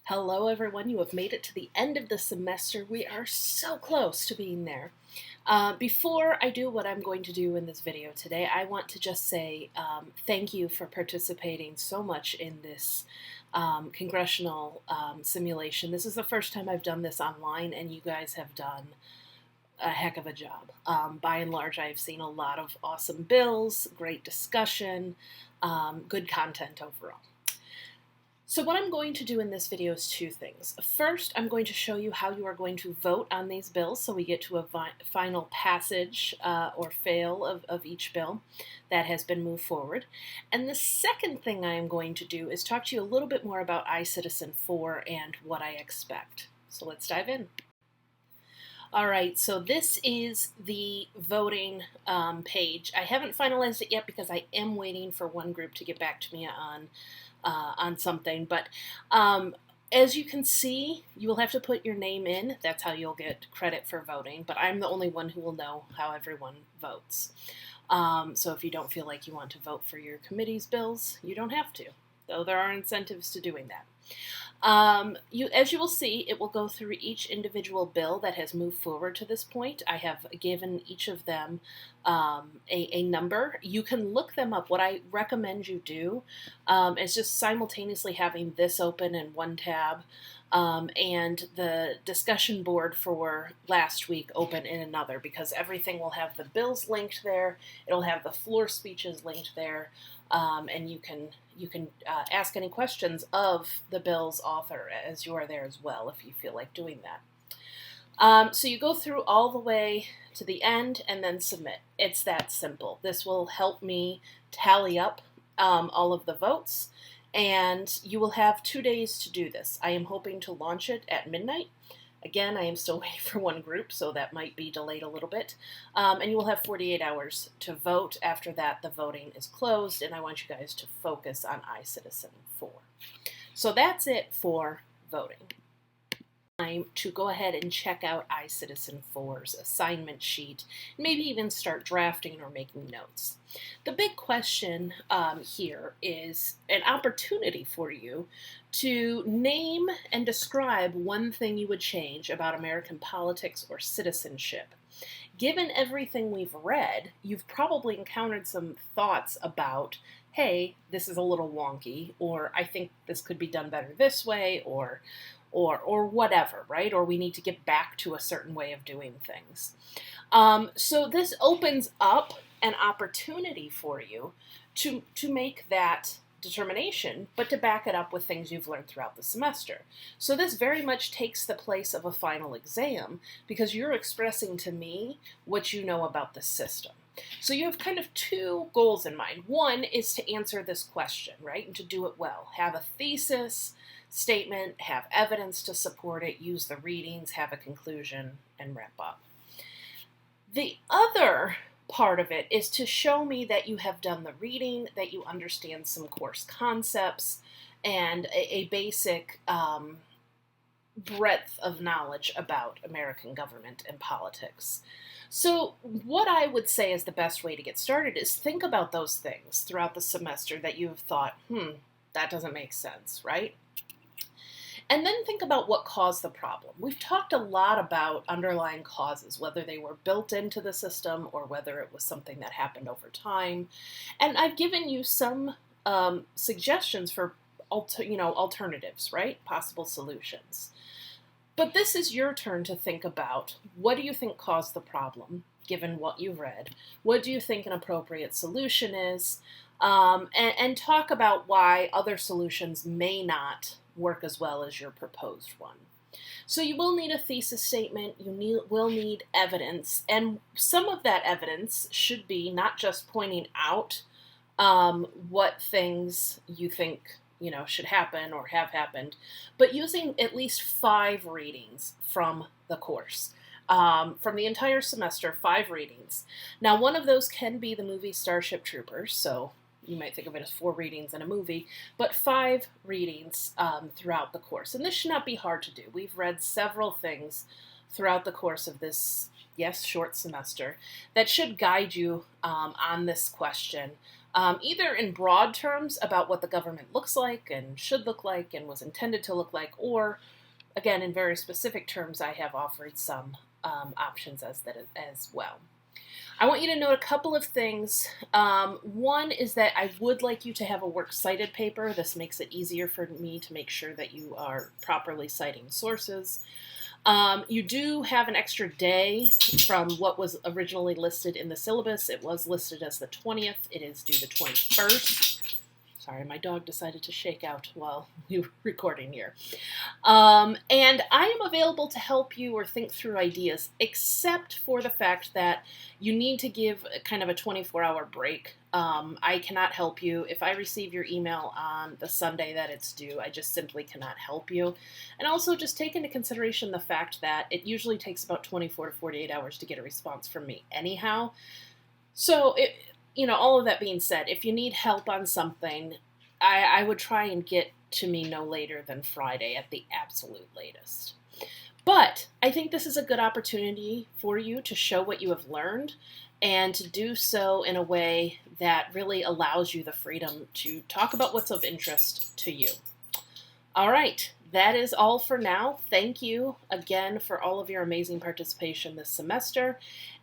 Hello, everyone. You have made it to the end of the semester. We are so close to being there. Before I do what I'm going to do in this video today, I want to just say thank you for participating so much in this congressional simulation. This is the first time I've done this online, and you guys have done a heck of a job. By and large, I've seen a lot of awesome bills, great discussion, good content overall. So what I'm going to do in this video is two things. First, I'm going to show you how you are going to vote on these bills so we get to a final passage or fail of each bill that has been moved forward. And the second thing I am going to do is talk to you a little bit more about iC4 and what I expect. So let's dive in. All right, so this is the voting page. I haven't finalized it yet because I am waiting for one group to get back to me on something, but as you can see, you will have to put your name in. That's how you'll get credit for voting, but I'm the only one who will know how everyone votes. So if you don't feel like you want to vote for your committee's bills, you don't have to, though there are incentives to doing that. As you will see, it will go through each individual bill that has moved forward to this point. I have given each of them a number. You can look them up. What I recommend you do is just simultaneously having this open in one tab and the discussion board for last week open in another, because everything will have the bills linked there. It'll have the floor speeches linked there. And you can ask any questions of the bill's author as you are there as well if you feel like doing that. So you go through all the way to the end and then submit. It's that simple. This will help me tally up all of the votes, and you will have 2 days to do this. I am hoping to launch it at midnight. Again, I am still waiting for one group, so that might be delayed a little bit. And you will have 48 hours to vote. After that, the voting is closed, and I want you guys to focus on iC4. So that's it for voting. Time to go ahead and check out iC4's assignment sheet, maybe even start drafting or making notes. The big question here is an opportunity for you to name and describe one thing you would change about American politics or citizenship. Given everything we've read, you've probably encountered some thoughts about, hey, this is a little wonky, or I think this could be done better this way, or whatever, right? Or we need to get back to a certain way of doing things. So this opens up an opportunity for you to make that determination, but to back it up with things you've learned throughout the semester. So this very much takes the place of a final exam because you're expressing to me what you know about the system. So you have kind of two goals in mind. One is to answer this question, right? And to do it well. Have a thesis statement, have evidence to support it, use the readings, have a conclusion, and wrap up. The other part of it is to show me that you have done the reading, that you understand some course concepts, and a basic breadth of knowledge about American government and politics. So what I would say is the best way to get started is think about those things throughout the semester that you have thought, that doesn't make sense, right? And then think about what caused the problem. We've talked a lot about underlying causes, whether they were built into the system or whether it was something that happened over time. And I've given you some suggestions for alternatives, right? Possible solutions. But this is your turn to think about, what do you think caused the problem, given what you've read? What do you think an appropriate solution is? And talk about why other solutions may not work as well as your proposed one. So you will need a thesis statement, will need evidence, and some of that evidence should be not just pointing out what things you think should happen or have happened, but using at least 5 readings from the course. From the entire semester, 5 readings. Now, one of those can be the movie Starship Troopers, so you might think of it as 4 readings in a movie, but 5 readings throughout the course. And this should not be hard to do. We've read several things throughout the course of this, yes, short semester that should guide you on this question either in broad terms about what the government looks like and should look like and was intended to look like, or again, in very specific terms, I have offered some options as well. I want you to note a couple of things. One is that I would like you to have a works cited paper. This makes it easier for me to make sure that you are properly citing sources. You do have an extra day from what was originally listed in the syllabus. It was listed as the 20th. It is due the 21st. Sorry, my dog decided to shake out while we were recording here. And I am available to help you or think through ideas, except for the fact that you need to give kind of a 24-hour break. I cannot help you. If I receive your email on the Sunday that it's due, I just simply cannot help you. And also just take into consideration the fact that it usually takes about 24 to 48 hours to get a response from me anyhow. So all of that being said, if you need help on something, I would try and get to me no later than Friday at the absolute latest. But I think this is a good opportunity for you to show what you have learned and to do so in a way that really allows you the freedom to talk about what's of interest to you. All right, that is all for now. Thank you again for all of your amazing participation this semester.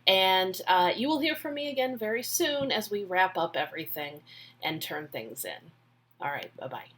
And you will hear from me again very soon as we wrap up everything and turn things in. All right, bye-bye.